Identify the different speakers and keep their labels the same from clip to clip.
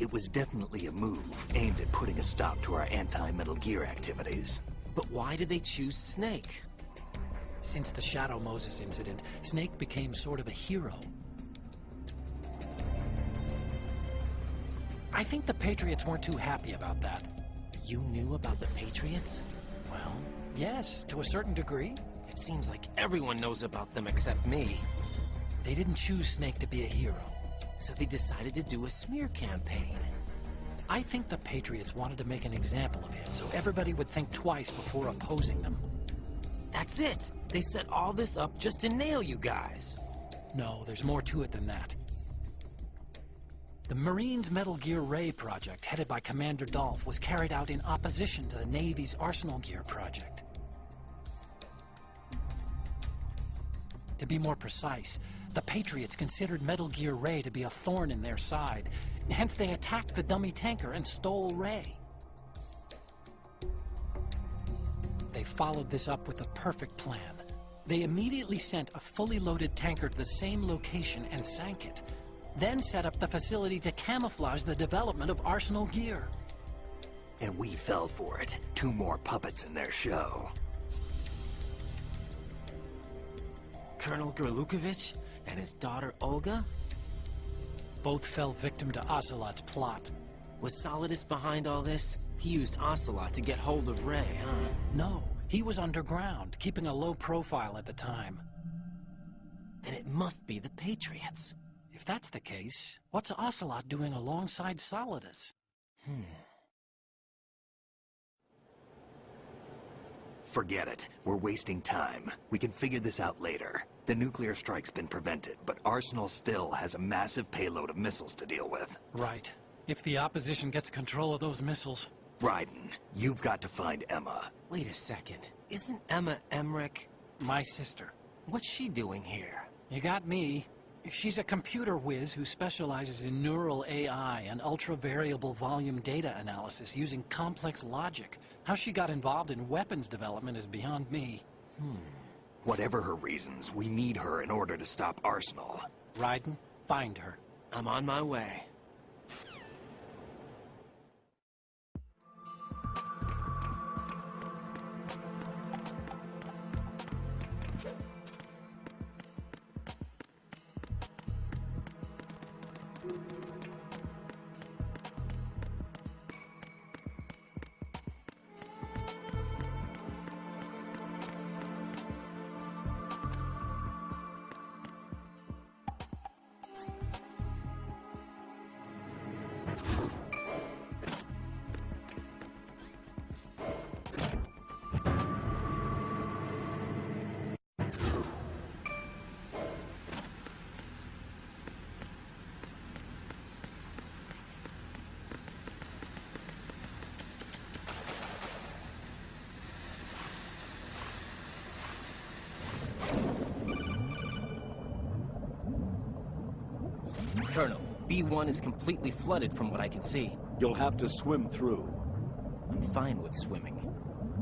Speaker 1: It was definitely a move aimed at putting a stop to our anti-Metal Gear activities.
Speaker 2: But why did they choose Snake?
Speaker 3: Since the Shadow Moses incident, Snake became sort of a hero. I think the Patriots weren't too happy about that.
Speaker 2: You knew about the Patriots?
Speaker 3: Well, yes, to a certain degree.
Speaker 2: It seems like everyone knows about them except me.
Speaker 3: They didn't choose Snake to be a hero.
Speaker 2: So they decided to do a smear campaign.
Speaker 3: I think the Patriots wanted to make an example of him so everybody would think twice before opposing them.
Speaker 2: That's it! They set all this up just to nail you guys.
Speaker 3: No, there's more to it than that. The Marines' Metal Gear Ray project, headed by Commander Dolph, was carried out in opposition to the Navy's Arsenal Gear project. To be more precise, the Patriots considered Metal Gear Ray to be a thorn in their side. Hence, they attacked the dummy tanker and stole Ray. They followed this up with a perfect plan. They immediately sent a fully loaded tanker to the same location and sank it. Then set up the facility to camouflage the development of Arsenal Gear.
Speaker 1: And we fell for it. 2 more puppets in their show.
Speaker 2: Colonel Gurlukovich and his daughter Olga?
Speaker 3: Both fell victim to Ocelot's plot.
Speaker 2: Was Solidus behind all this? He used Ocelot to get hold of Ray, huh?
Speaker 3: No, he was underground, keeping a low profile at the time.
Speaker 2: Then it must be the Patriots.
Speaker 3: If that's the case, what's Ocelot doing alongside Solidus?
Speaker 1: Forget it. We're wasting time. We can figure this out later. The nuclear strike's been prevented, but Arsenal still has a massive payload of missiles to deal with.
Speaker 3: Right. If the opposition gets control of those missiles...
Speaker 1: Raiden, you've got to find Emma.
Speaker 2: Wait a second. Isn't Emma Emmerich?
Speaker 3: My sister.
Speaker 2: What's she doing here?
Speaker 3: You got me. She's a computer whiz who specializes in neural AI and ultra-variable volume data analysis using complex logic. How she got involved in weapons development is beyond me.
Speaker 1: Whatever her reasons, we need her in order to stop Arsenal.
Speaker 3: Raiden, find her.
Speaker 2: I'm on my way. Colonel, B1 is completely flooded from what I can see.
Speaker 4: You'll have to swim through.
Speaker 2: I'm fine with swimming.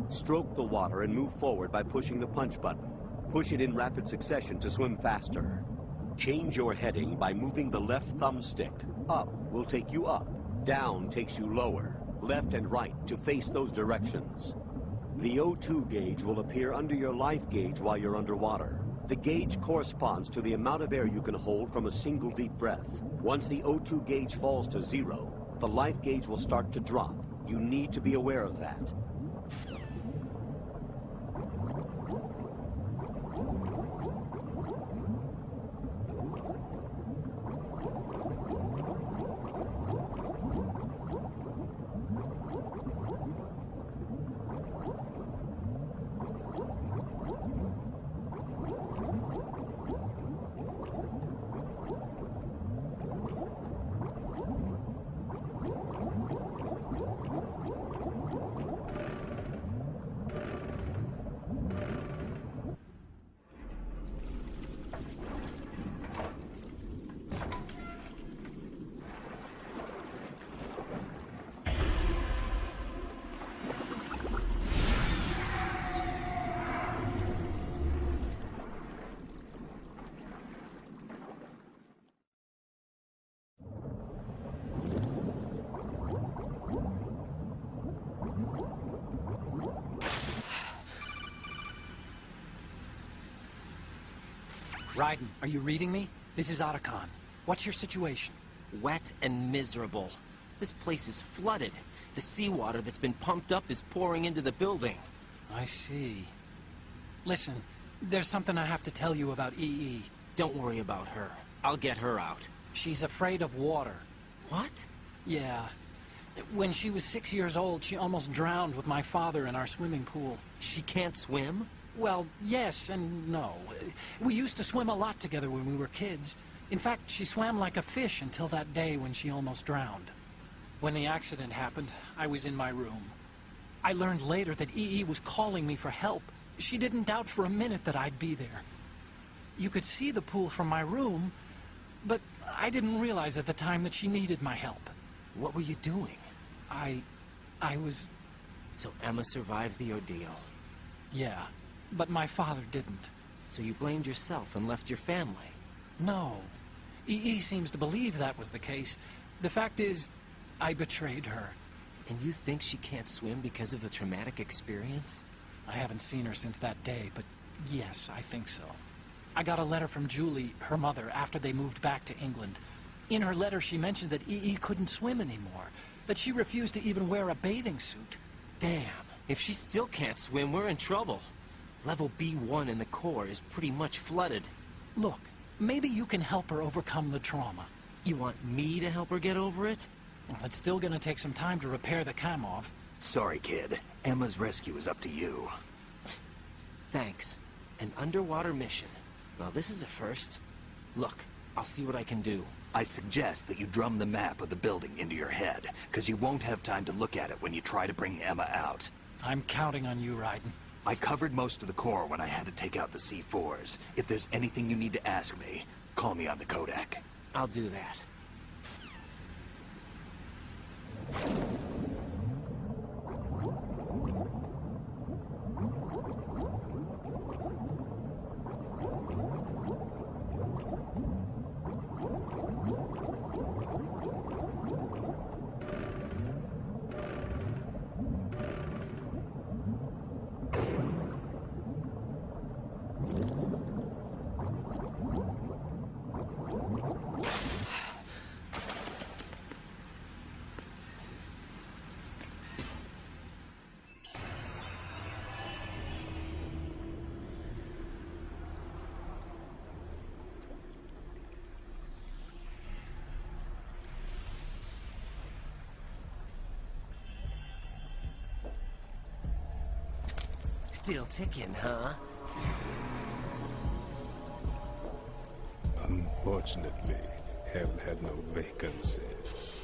Speaker 4: Stroke the water and move forward by pushing the punch button. Push it in rapid succession to swim faster. Change your heading by moving the left thumbstick. Up will take you up. Down takes you lower. Left and right to face those directions. The O2 gauge will appear under your life gauge while you're underwater. The gauge corresponds to the amount of air you can hold from a single deep breath. Once the O2 gauge falls to 0, the life gauge will start to drop. You need to be aware of that.
Speaker 3: Raiden, are you reading me? This is Otacon. What's your situation?
Speaker 2: Wet and miserable. This place is flooded. The seawater that's been pumped up is pouring into the building.
Speaker 3: I see. Listen, there's something I have to tell you about EE.
Speaker 2: Don't worry about her. I'll get her out.
Speaker 3: She's afraid of water.
Speaker 2: What?
Speaker 3: Yeah. When she was 6 years old, she almost drowned with my father in our swimming pool.
Speaker 2: She can't swim?
Speaker 3: Well, yes and no. We used to swim a lot together when we were kids. In fact, she swam like a fish until that day when she almost drowned. When the accident happened, I was in my room. I learned later that EE was calling me for help. She didn't doubt for a minute that I'd be there. You could see the pool from my room, but I didn't realize at the time that she needed my help.
Speaker 2: What were you doing?
Speaker 3: I was...
Speaker 2: So Emma survived the ordeal.
Speaker 3: Yeah, but my father didn't.
Speaker 2: So you blamed yourself and left your family?
Speaker 3: No. EE seems to believe that was the case. The fact is, I betrayed her.
Speaker 2: And you think she can't swim because of the traumatic experience?
Speaker 3: I haven't seen her since that day, but yes, I think so. I got a letter from Julie, her mother, after they moved back to England. In her letter, she mentioned that EE couldn't swim anymore, that she refused to even wear a bathing suit.
Speaker 2: Damn, if she still can't swim, we're in trouble. Level B1 in the core is pretty much flooded.
Speaker 3: Look, maybe you can help her overcome the trauma.
Speaker 2: You want me to help her get over it?
Speaker 3: Well, it's still gonna take some time to repair the Kamov.
Speaker 1: Sorry, kid. Emma's rescue is up to you.
Speaker 2: Thanks. An underwater mission. Now this is a first. Look, I'll see what I can do.
Speaker 1: I suggest that you drum the map of the building into your head, because you won't have time to look at it when you try to bring Emma out.
Speaker 3: I'm counting on you, Raiden.
Speaker 1: I covered most of the core when I had to take out the C4s. If there's anything you need to ask me, call me on the Kodak.
Speaker 2: I'll do that. Still ticking, huh?
Speaker 5: Unfortunately, haven't had no vacancies.